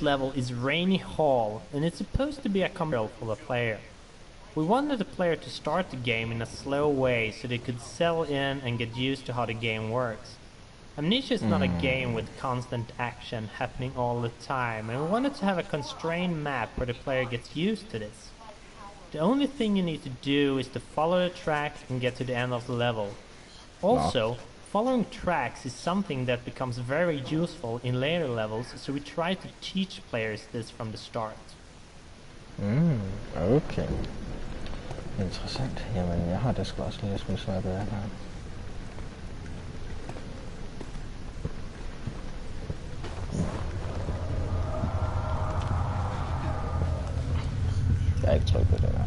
first level is Rainy Hall, and it's supposed to be a commercial for the player. We wanted the player to start the game in a slow way so they could settle in and get used to how the game works. Amnesia is not a game with constant action happening all the time, and we wanted to have a constrained map where the player gets used to this. The only thing you need to do is to follow the tracks and get to the end of the level. Also, following tracks is something that becomes very useful in later levels, so we try to teach players this from the start. Okay. Interessant. Jamen, jeg har da sgu også lidt smule svært ved det her. Jeg er ikke tryg på det der.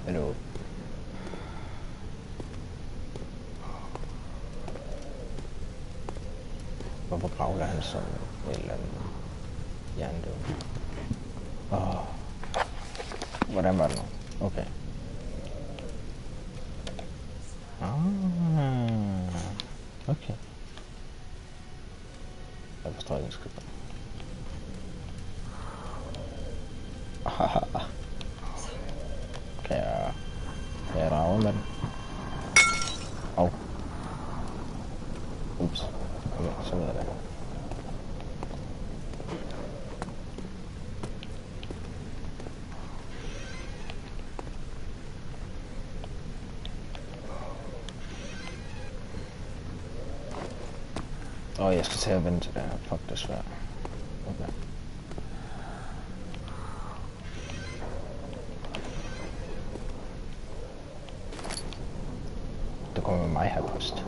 Hallo. Hvorfor kravler han som et eller andet jerndød? Hvordan var det nu? Okay. Okay. Jeg forstår ikke en skid. Kan jeg drage med den? Ups. Okay, så ved jeg det. Jeg skal til at vente til det her. Fuck, det er svært. Okay. Det kommer med mig her først.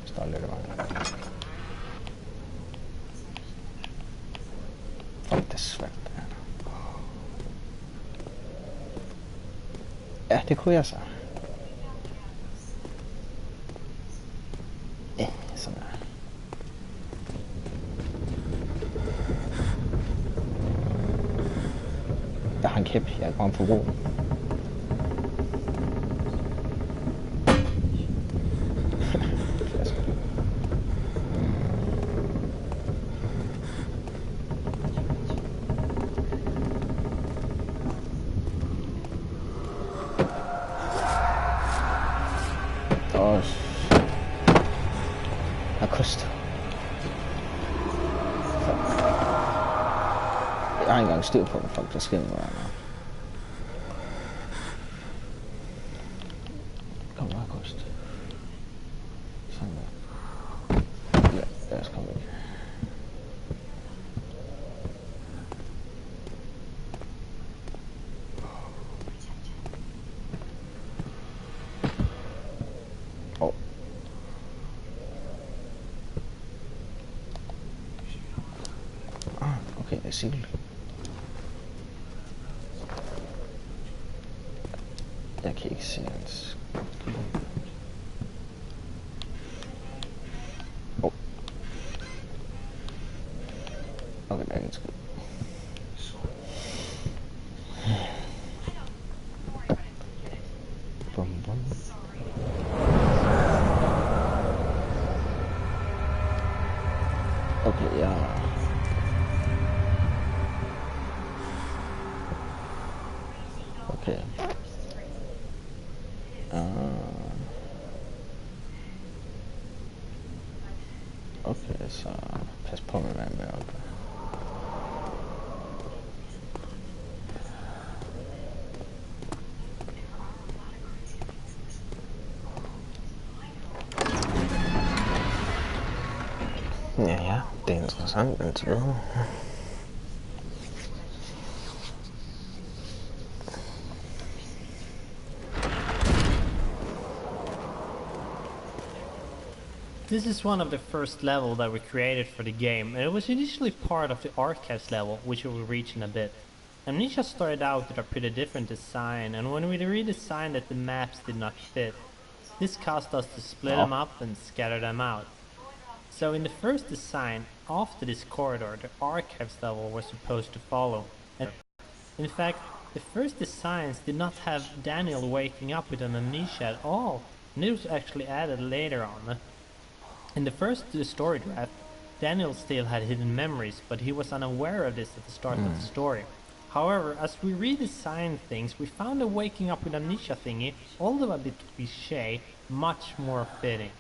Står lidt af vejen. Fuck, det er svært. Ja, det kunne jeg så. Sådan der. Jeg har en kæp, jeg er kommet på ro. Jeg har ikke engang styr på, hvad fuck der sker med mig. Kom bare, kost. Sådan der. Ja, lad os komme væk. Okay, jeg siger det. Jeg kan ikke se hans. Okay, der er ikke en skid. Bum, bum. Okay, ja. Okay. Okay, så pas på med hvad med oppe. Ja, det er interessant indtil videre. This is one of the first level that we created for the game, and it was initially part of the archives level, which we will reach in a bit. Amnesia started out with a pretty different design, and when we redesigned it, the maps did not fit. This caused us to split them up and scatter them out. So in the first design, after this corridor, the archives level was supposed to follow. And in fact, the first designs did not have Daniel waking up with an amnesia at all, and it was actually added later on. In the first story draft, Daniel still had hidden memories, but he was unaware of this at the start of the story. However, as we redesigned things, we found the waking up with amnesia thingy, although a bit cliché, much more fitting.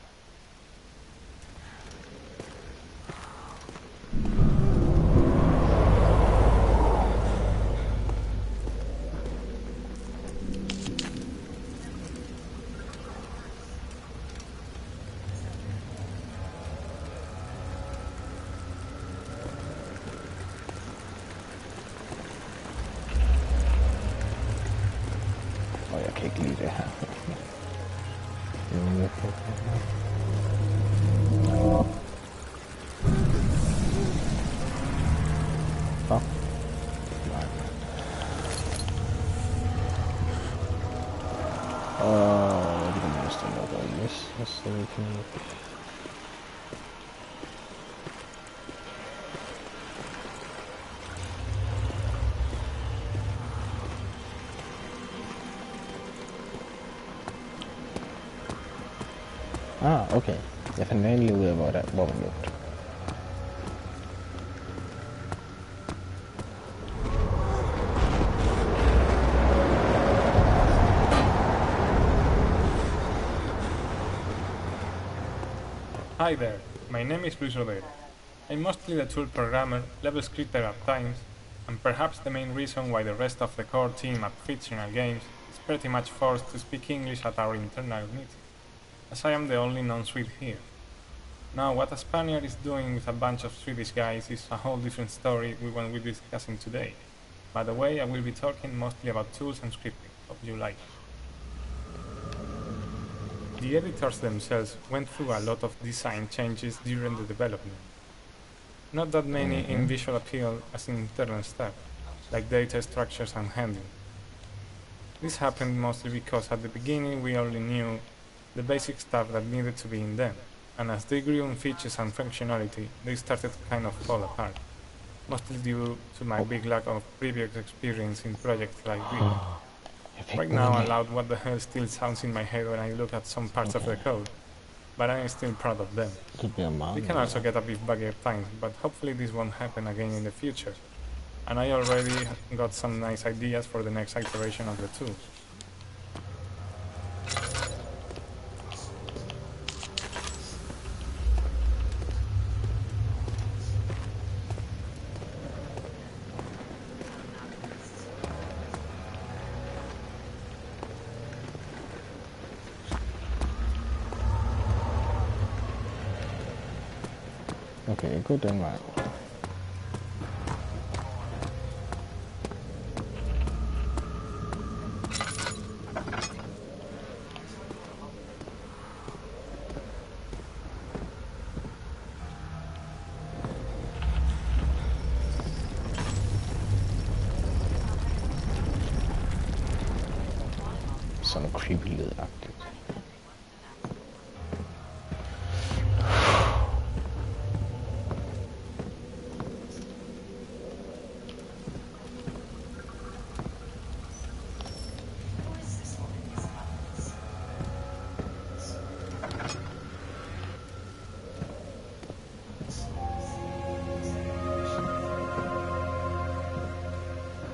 Jag kan inte lide det här. Va? Det måste nog vara yes. Så vi kan... Okej. Jag fann en lue vad man gjort. Hi there, my name is Luis Håber. I'm mostly the tool programmer, level scripter at times, and perhaps the main reason why the rest of the core team at Fictional Games is pretty much forced to speak English at our internal meeting, as I am the only non-Swede here. Now, what a Spaniard is doing with a bunch of Swedish guys is a whole different story we won't be discussing today. By the way, I will be talking mostly about tools and scripting. Hope you like it. The editors themselves went through a lot of design changes during the development. Not that many in visual appeal as in internal stuff, like data structures and handling. This happened mostly because at the beginning we only knew the basic stuff that needed to be in them, and as they grew in features and functionality, they started to kind of fall apart, mostly due to my big lack of previous experience in projects like this. Right now, aloud, what the hell still sounds in my head when I look at some parts of the code, but I am still proud of them. They can also get a bit buggy at times, but hopefully this won't happen again in the future. And I already got some nice ideas for the next iteration of the tool. Okej, gå den vägen. Sådan creepy lydagtigt.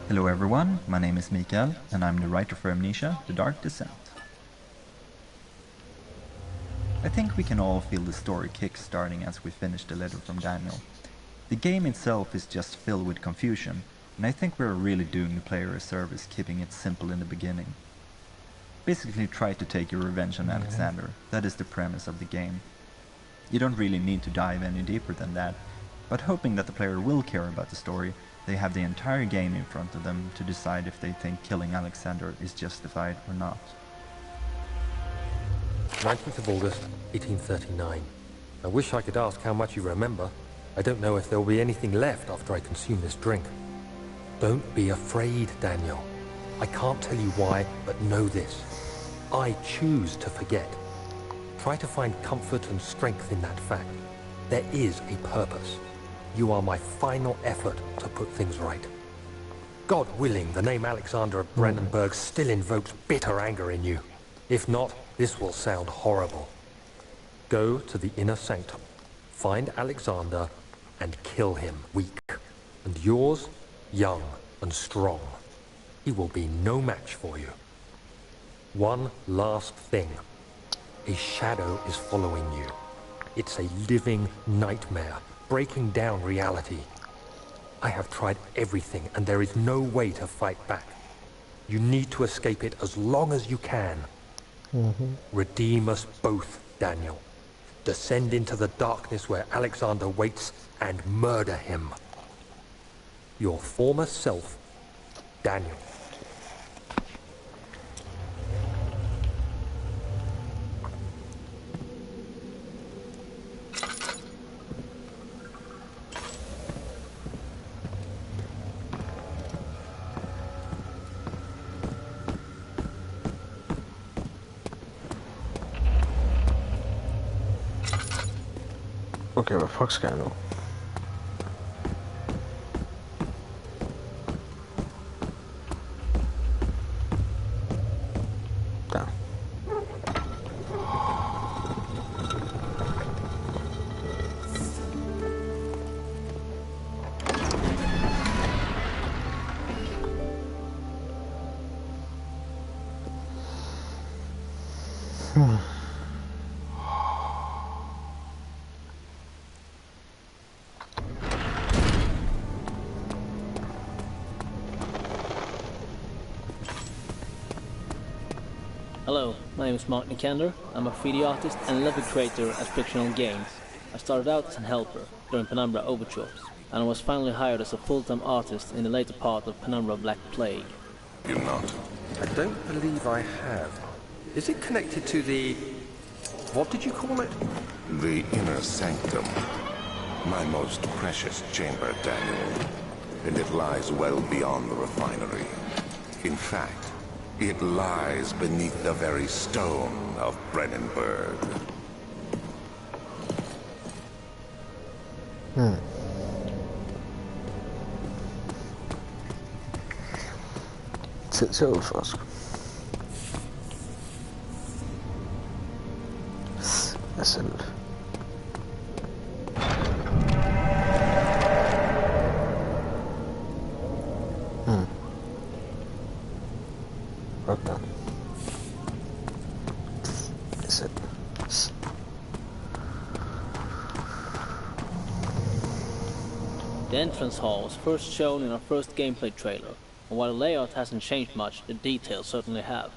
Hello everyone, my name is Mikael and I'm the writer for Amnesia, The Dark Descent. I think we can all feel the story kick-starting as we finish the letter from Daniel. The game itself is just filled with confusion, and I think we're really doing the player a service keeping it simple in the beginning. Basically try to take your revenge on Alexander, that is the premise of the game. You don't really need to dive any deeper than that, but hoping that the player will care about the story, they have the entire game in front of them to decide if they think killing Alexander is justified or not. 19th of August, 1839. I wish I could ask how much you remember. I don't know if there will be anything left after I consume this drink. Don't be afraid, Daniel. I can't tell you why, but know this. I choose to forget. Try to find comfort and strength in that fact. There is a purpose. You are my final effort to put things right. God willing, the name Alexander of Brandenburg still invokes bitter anger in you. If not, this will sound horrible. Go to the inner sanctum, find Alexander, and kill him, weak. And yours, young and strong. He will be no match for you. One last thing. A shadow is following you. It's a living nightmare, breaking down reality. I have tried everything, and there is no way to fight back. You need to escape it as long as you can. Redeem us both, Daniel. Descend into the darkness where Alexander waits and murder him. Your former self, Daniel. Okay, hvad fuck skal jeg nu? Der. Hello, my name is Mark Nikander. I'm a 3D artist and level creator at Fictional Games. I started out as a helper during Penumbra Overtures, and I was finally hired as a full-time artist in the later part of Penumbra Black Plague. You're not. I don't believe I have. Is it connected to the... what did you call it? The inner sanctum. My most precious chamber, Daniel. And it lies well beyond the refinery. In fact, it lies beneath the very stone of Brennenburg. Tid til udforsk. Jeg selv. What done? Is it? The entrance hall was first shown in our first gameplay trailer, and while the layout hasn't changed much, the details certainly have.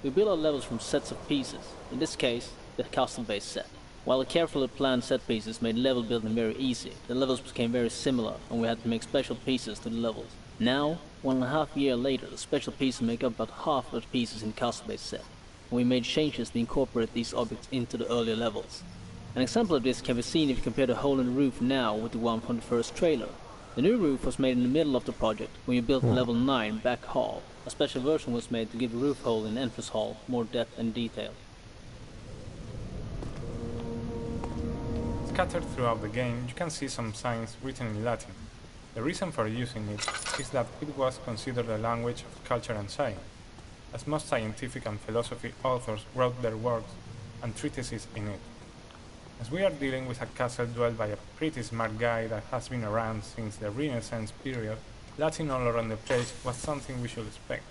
We build our levels from sets of pieces, in this case, the custom-based set. While the carefully planned set pieces made level building very easy, the levels became very similar, and we had to make special pieces to the levels. Now, 1.5 years later, the special pieces make up about half of the pieces in the custom-based set, and we made changes to incorporate these objects into the earlier levels. An example of this can be seen if you compare the hole in the roof now with the one from the first trailer. The new roof was made in the middle of the project when you built level 9 back hall. A special version was made to give the roof hole in the entrance hall more depth and detail. Scattered throughout the game, you can see some signs written in Latin. The reason for using it is that it was considered a language of culture and science, as most scientific and philosophy authors wrote their works and treatises in it. As we are dealing with a castle dwelled by a pretty smart guy that has been around since the Renaissance period, Latin all around the place was something we should expect.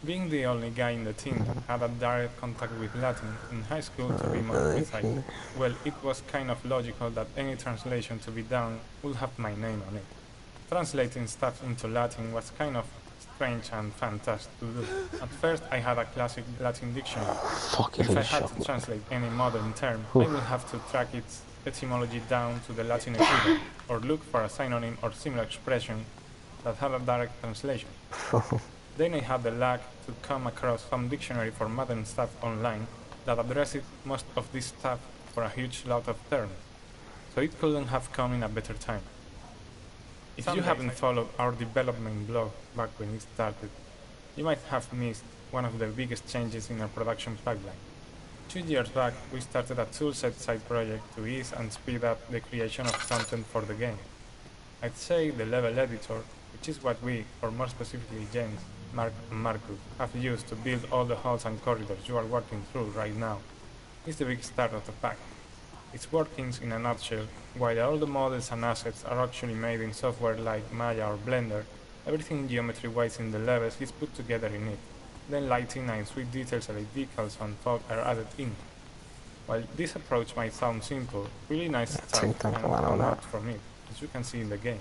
Being the only guy in the team that had a direct contact with Latin in high school, to be more precise, well, it was kind of logical that any translation to be done would have my name on it. Translating stuff into Latin was kind of strange and fantastic to do. At first I had a classic Latin dictionary. If I had to translate any modern term, I would have to track its etymology down to the Latin equivalent, or look for a synonym or similar expression that had a direct translation. Then I had the luck to come across some dictionary for modern stuff online that addressed most of this stuff for a huge lot of terms, so it couldn't have come in a better time. If you haven't followed our development blog back when it started, you might have missed one of the biggest changes in our production pipeline. 2 years back, we started a toolset side project to ease and speed up the creation of content for the game. I'd say the level editor, which is what we, or more specifically James, Mark and Marcus, have used to build all the halls and corridors you are walking through right now, is the big star of the pack. Its workings in a nutshell, while all the models and assets are actually made in software like Maya or Blender, everything geometry-wise in the levels is put together in it. Then lighting and sweet details like decals and fog are added in. While this approach might sound simple, really nice stuff can come out from it, as you can see in the game.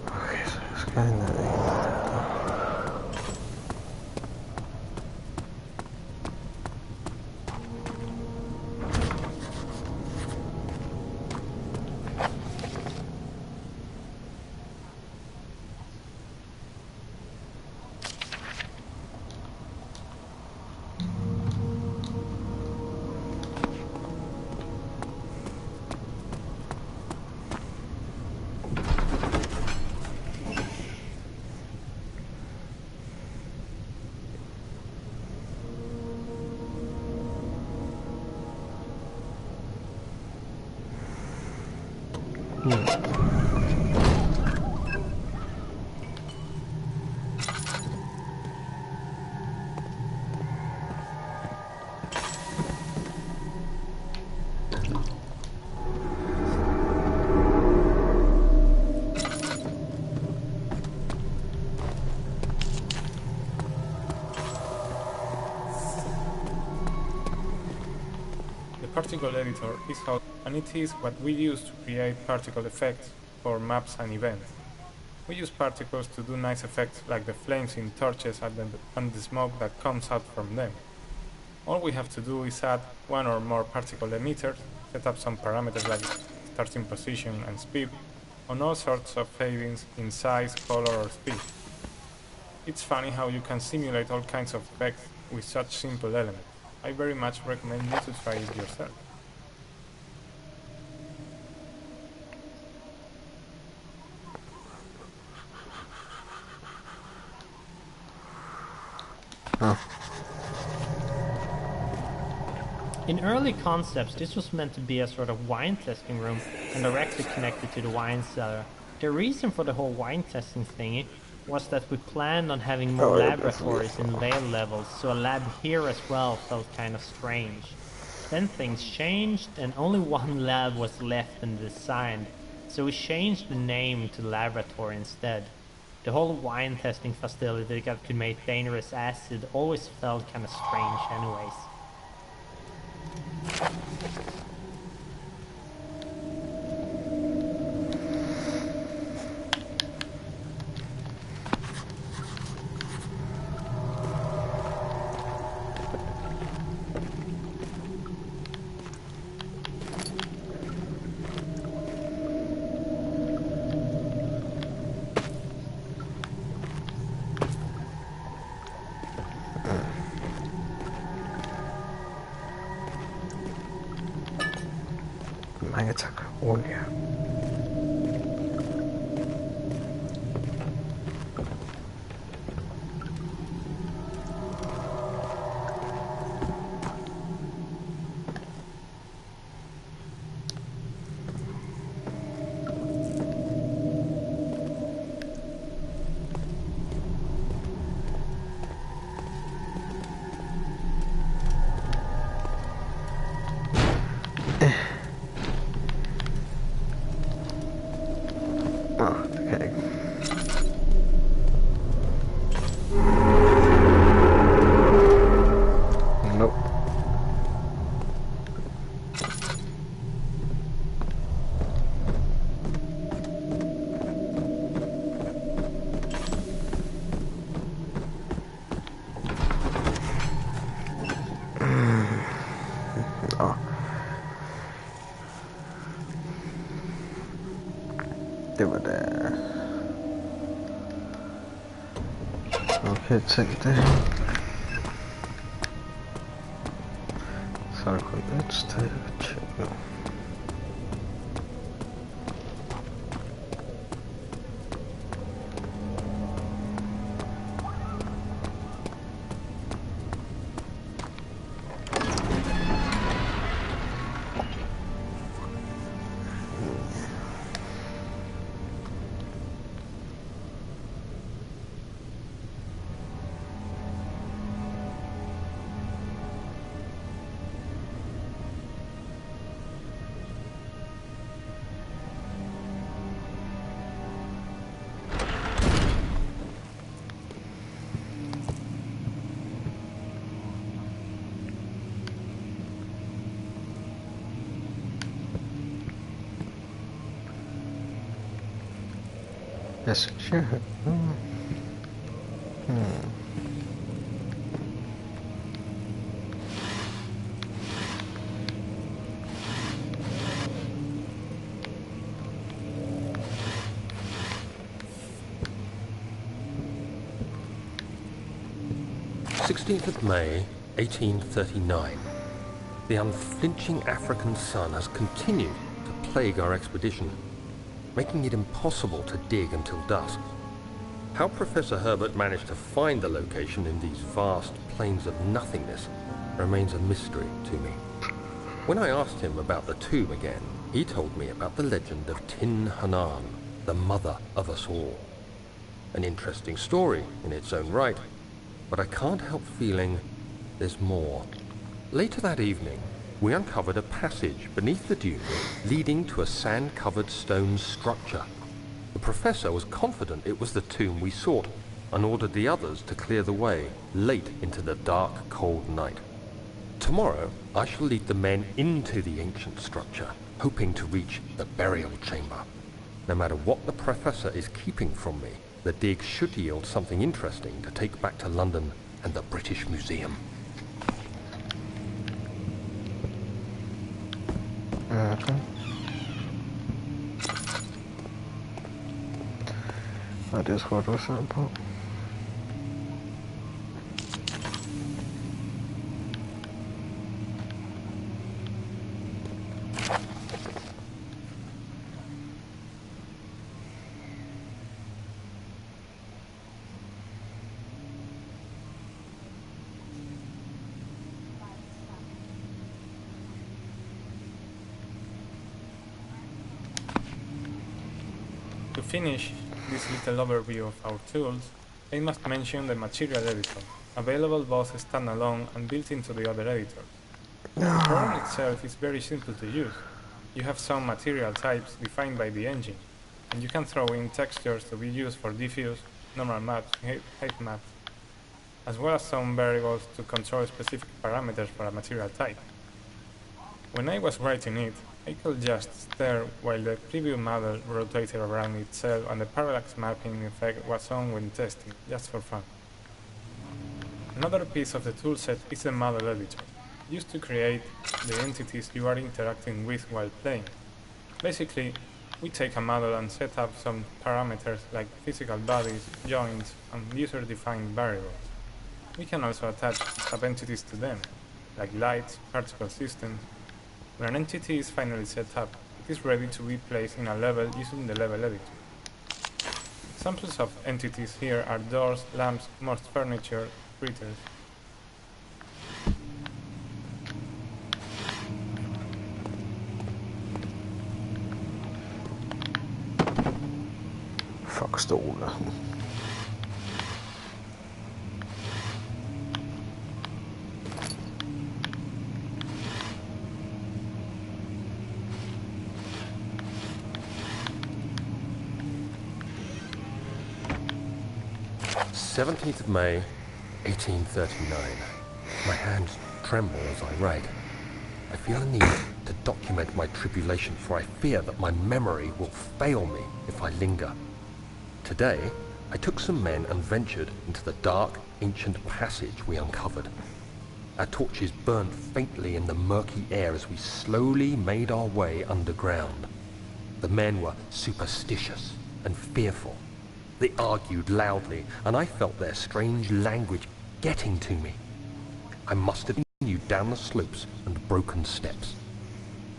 Okay, så jeg skal ned i Particle editor is how, and it is what we use to create particle effects for maps and events. We use particles to do nice effects like the flames in torches and the smoke that comes out from them. All we have to do is add one or more particle emitters, set up some parameters like starting position and speed, on all sorts of fadings in size, color or speed. It's funny how you can simulate all kinds of effects with such simple elements. I very much recommend you to try it yourself. In early concepts, this was meant to be a sort of wine testing room and directly connected to the wine cellar. The reason for the whole wine testing thingy was that we planned on having more laboratories in later levels, so a lab here as well felt kind of strange. Then things changed and only one lab was left in the design, so we changed the name to laboratory instead. The whole wine testing facility that could make dangerous acid always felt kind of strange anyways. Mange tak, olja. Det var da... Okay, tænk det. Så er der kun et sted at tjekke nu. Passenger. Hmm. 16th of May, 1839. The unflinching African sun has continued to plague our expedition, making it impossible to dig until dusk. How Professor Herbert managed to find the location in these vast plains of nothingness remains a mystery to me. When I asked him about the tomb again, he told me about the legend of Tin Hanan, the mother of us all. An interesting story in its own right, but I can't help feeling there's more. Later that evening, we uncovered a passage beneath the dune leading to a sand-covered stone structure. The professor was confident it was the tomb we sought and ordered the others to clear the way late into the dark, cold night. Tomorrow, I shall lead the men into the ancient structure, hoping to reach the burial chamber. No matter what the professor is keeping from me, the dig should yield something interesting to take back to London and the British Museum. Ja, det tror jeg, du sidder på. To finish this little overview of our tools, I must mention the material editor, available both standalone and built into the other editors. The program itself is very simple to use. You have some material types defined by the engine, and you can throw in textures to be used for diffuse, normal maps, height maps, as well as some variables to control specific parameters for a material type. When I was writing it, I could just stare while the preview model rotated around itself and the parallax mapping effect was on when testing, just for fun. Another piece of the toolset is the model editor, used to create the entities you are interacting with while playing. Basically, we take a model and set up some parameters like physical bodies, joints, and user-defined variables. We can also attach sub-entities to them, like lights, particle systems. When an entity is finally set up, it is ready to be placed in a level using the level editor. Examples of entities here are doors, lamps, most furniture, critters. Fuck stole. 17th of May, 1839. My hands tremble as I write. I feel a need to document my tribulation, for I fear that my memory will fail me if I linger. Today, I took some men and ventured into the dark, ancient passage we uncovered. Our torches burned faintly in the murky air as we slowly made our way underground. The men were superstitious and fearful. They argued loudly, and I felt their strange language getting to me. I must have continued down the slopes and broken steps.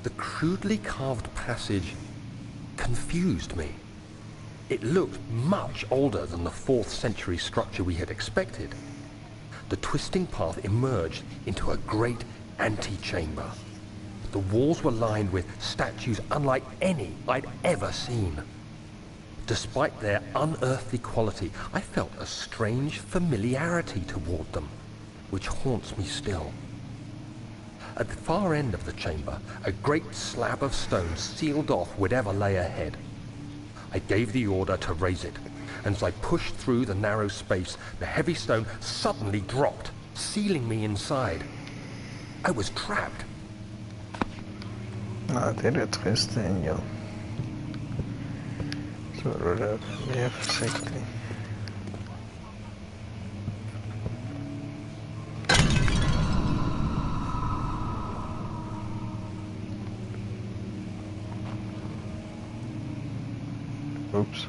The crudely carved passage confused me. It looked much older than the 4th century structure we had expected. The twisting path emerged into a great antechamber. The walls were lined with statues unlike any I'd ever seen. Despite their unearthly quality, I felt a strange familiarity toward them, which haunts me still. At the far end of the chamber, a great slab of stone sealed off whatever lay ahead. I gave the order to raise it, and as I pushed through the narrow space, the heavy stone suddenly dropped, sealing me inside. I was trapped. Ja, det är det trist, jo. Står du där mer försiktig? Oops.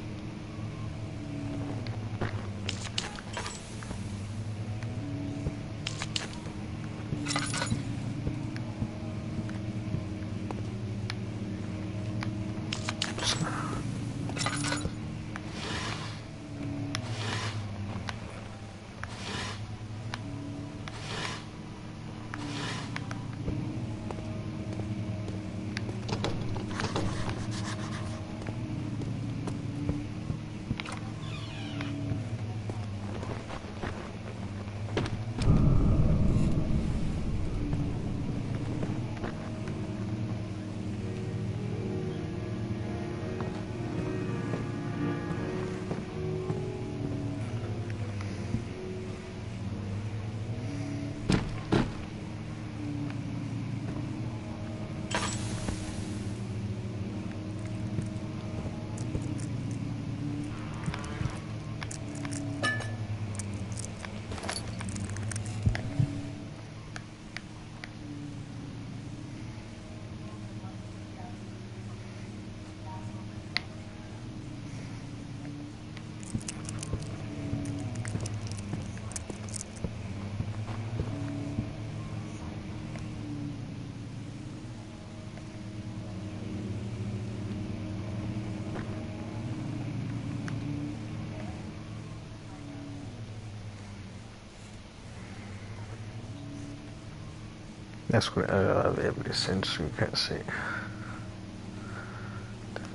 Jag skulle bli sinnssyk, kan jag se.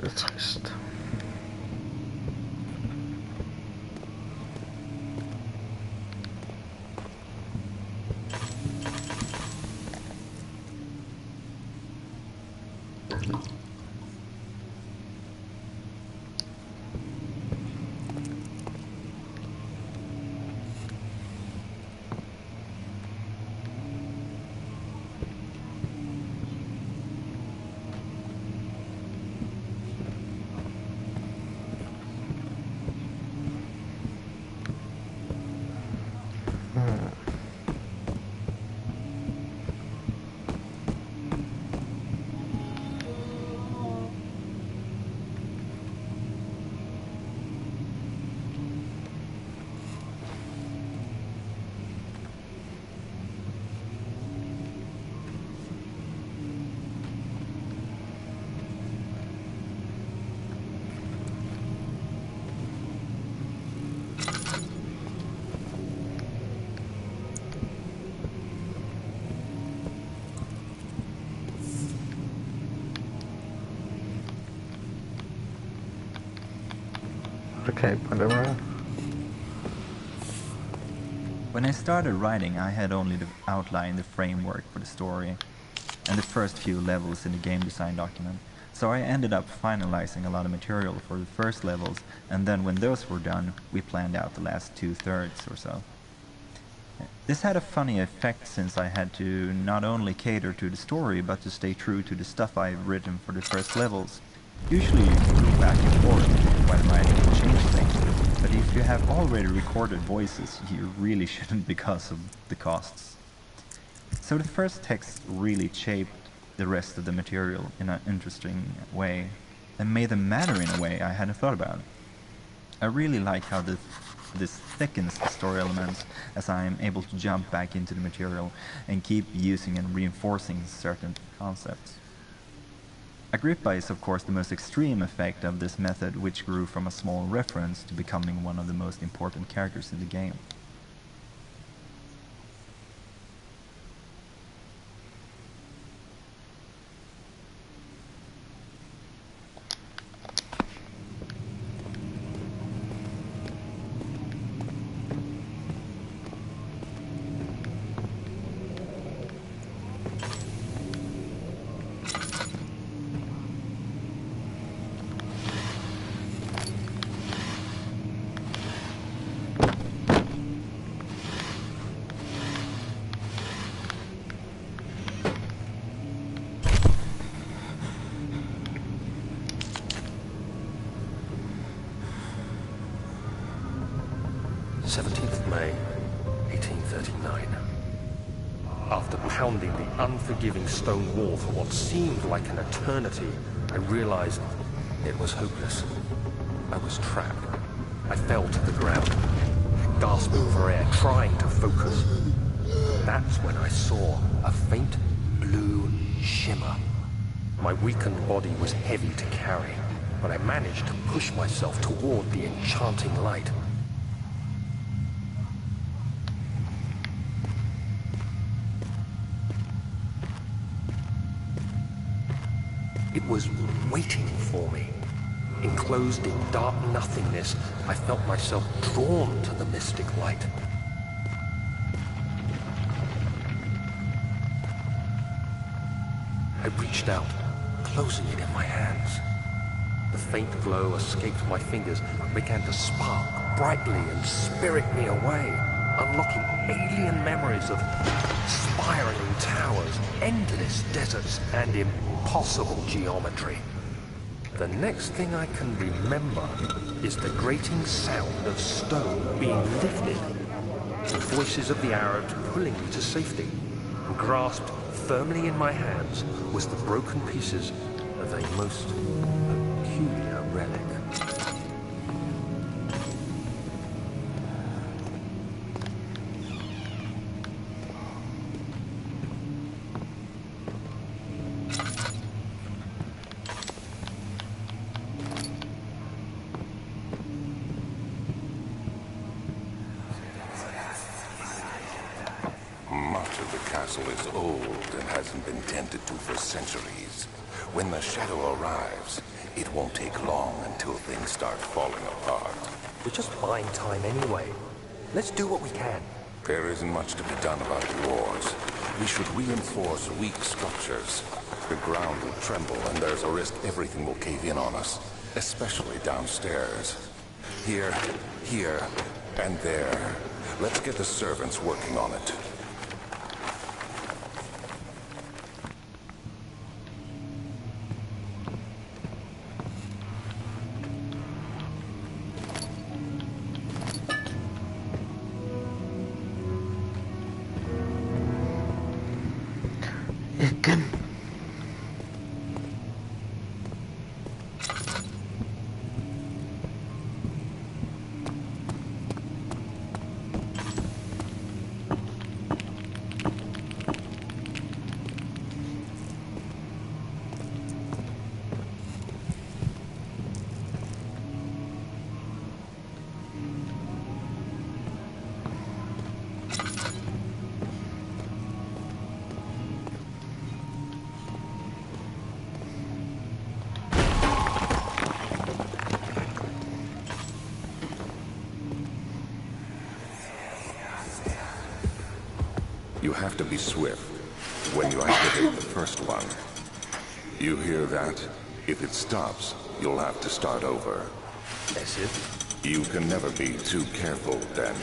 Det är trist. Okay, whatever. When I started writing, I had only outlined the framework for the story and the first few levels in the game design document, so I ended up finalizing a lot of material for the first levels, and then when those were done, we planned out the last 2/3 or so. This had a funny effect since I had to not only cater to the story, but to stay true to the stuff I've written for the first levels. Usually you can go back and forth while writing and change things, but if you have already recorded voices, you really shouldn't because of the costs. So the first text really shaped the rest of the material in an interesting way, and made them matter in a way I hadn't thought about. I really like how this thickens the story elements, as I am able to jump back into the material and keep using and reinforcing certain concepts. Agrippa is of course the most extreme effect of this method, which grew from a small reference to becoming one of the most important characters in the game. unforgiving stone wall for what seemed like an eternity, I realized it was hopeless. I was trapped. I fell to the ground, gasping for air, trying to focus. That's when I saw a faint blue shimmer. My weakened body was heavy to carry, but I managed to push myself toward the enchanting light. It was waiting for me. Enclosed in dark nothingness, I felt myself drawn to the mystic light. I reached out, closing it in my hands. The faint glow escaped my fingers and began to spark brightly and spirit me away, unlocking alien memories of spiraling towers, endless deserts, and impossible geometry. The next thing I can remember is the grating sound of stone being lifted, the voices of the Arabs pulling me to safety, and grasped firmly in my hands was the broken pieces of a most peculiar relic. Much of the castle is old and hasn't been tended to for centuries. When the shadow arrives, it won't take long until things start falling apart. We're just buying time anyway. Let's do what we can. There isn't much to be done about the wars. We should reinforce weak structures. The ground will tremble and there's a risk everything will cave in on us, especially downstairs. Here, and there. Let's get the servants working on it. You have to be swift when you activate the first one. You hear that? If it stops, you'll have to start over. That's it. You can never be too careful, Daniel.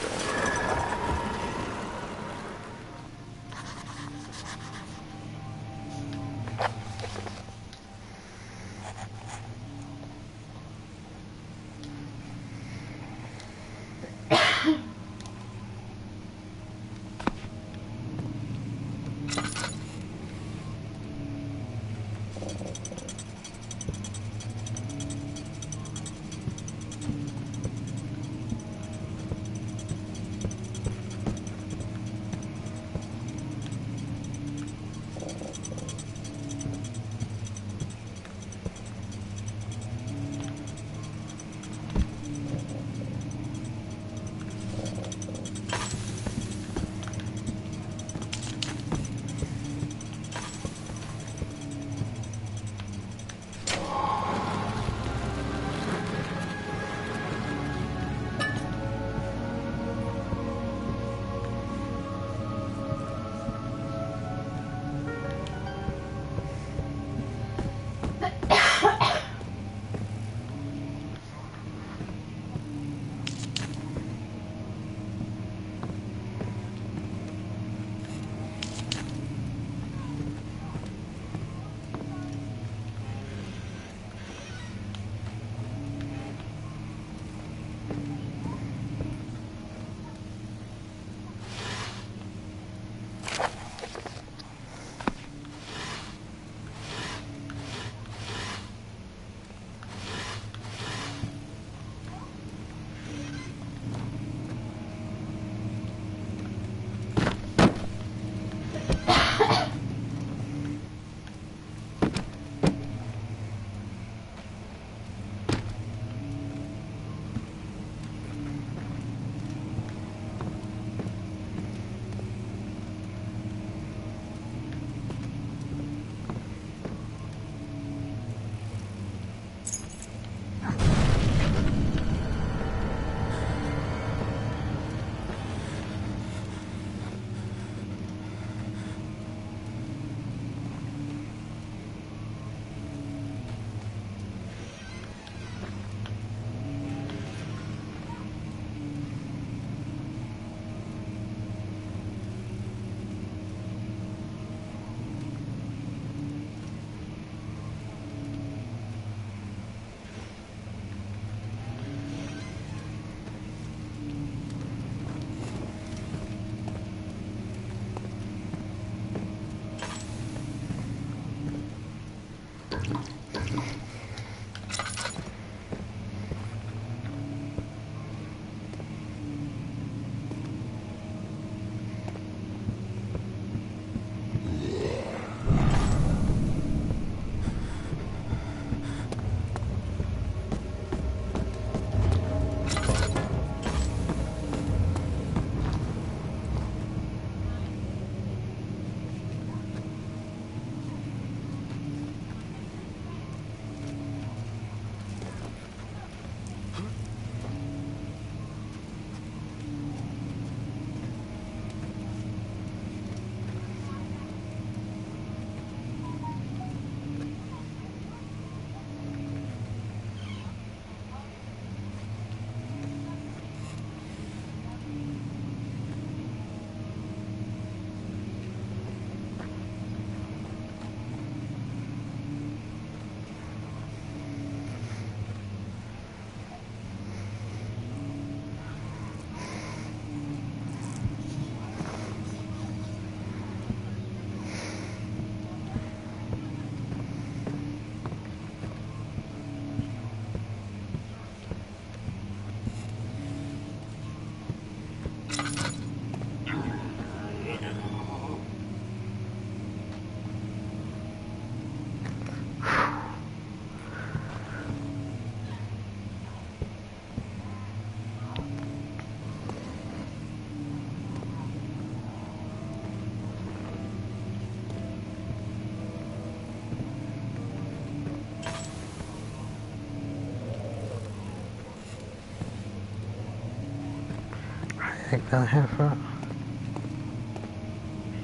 Gick den härifrån?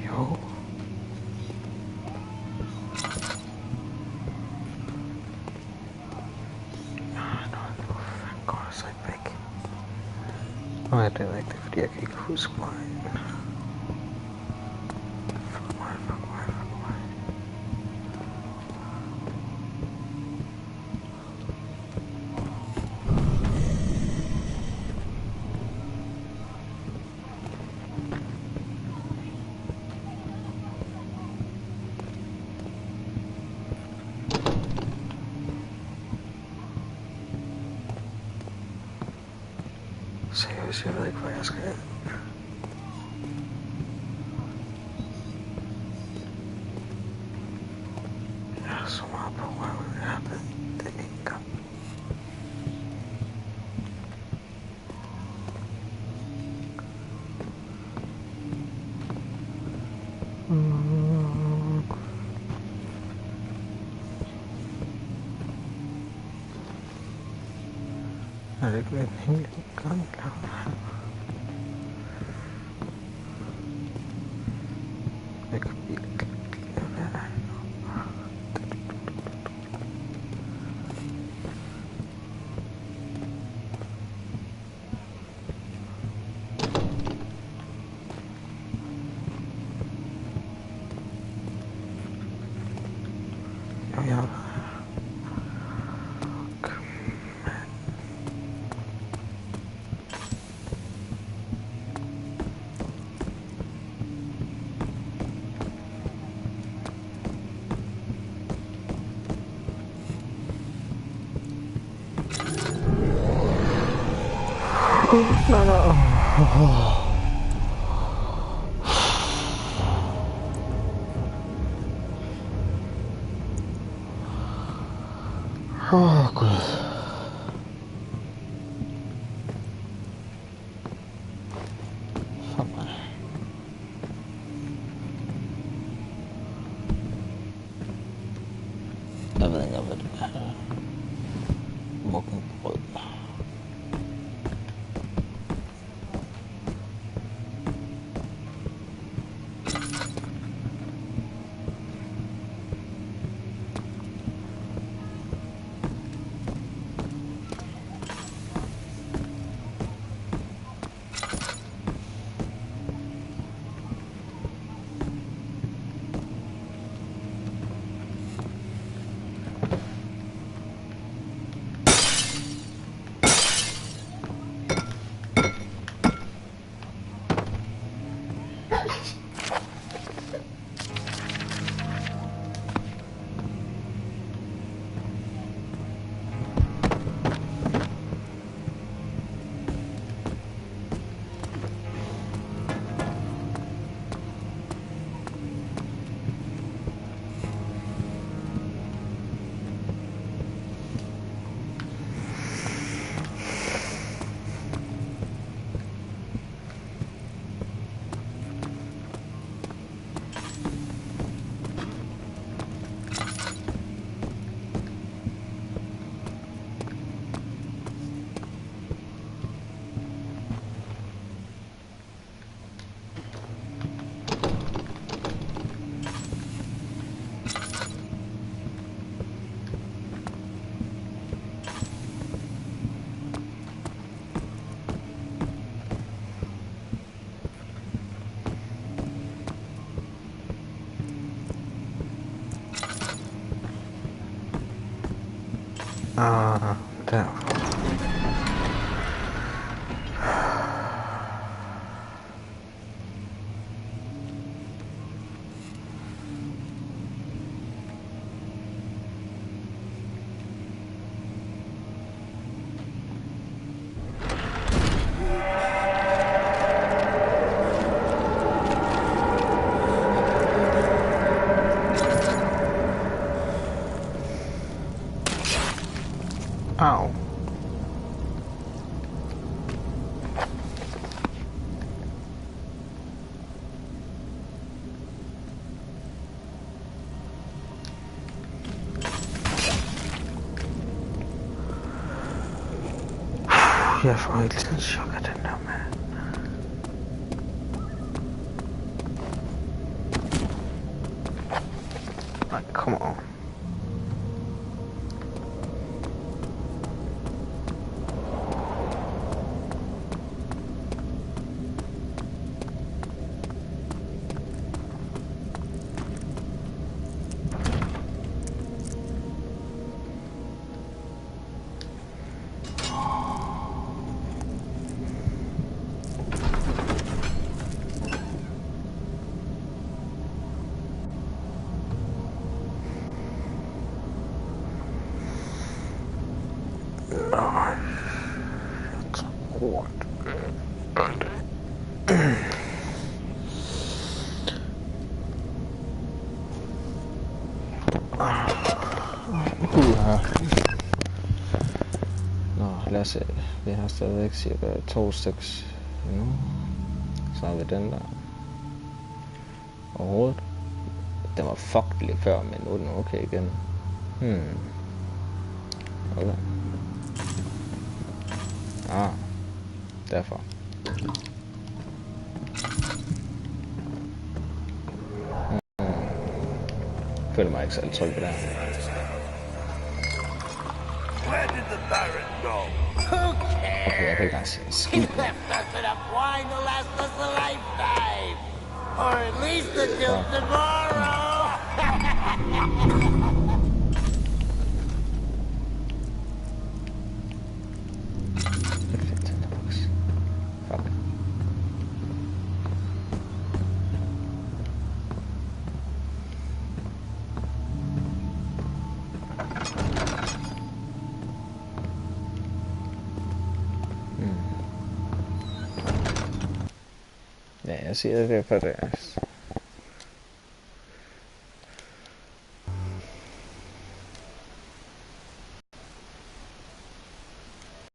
Jo. Fan går det så ikke væk? Nej, det er rigtigt, fordi jeg kan ikke huske mig. Fuck mig. Seriøst, jeg ved ikke, hvor jeg skal hen. Jeg er så meget på røven, jeg har det en gang. Er det ikke lidt helt gang? Jeg kan virkelig være der. Ja. No. Åh, Gud. Fuck mig. Jeg ved ikke, hvad det er. Mukken brød. Ah, der. Au. Jeg får helt tiden chok af den der mand. Nej, kom on. Nå, lad os se. Vi har stadigvæk cirka 2 styks nu. Så har vi den der. Overhovedet. Den var fucked lige før, men nu er den okay igen. Okay. Ah, derfor. Føler mig ikke særlig tryg ved det. Where did the Baron go? Okay, jeg kan ikke engang se He skid. left us enough wine to last us a lifetime. Or at least until tomorrow. Fuck. Ja, jeg siger det for det.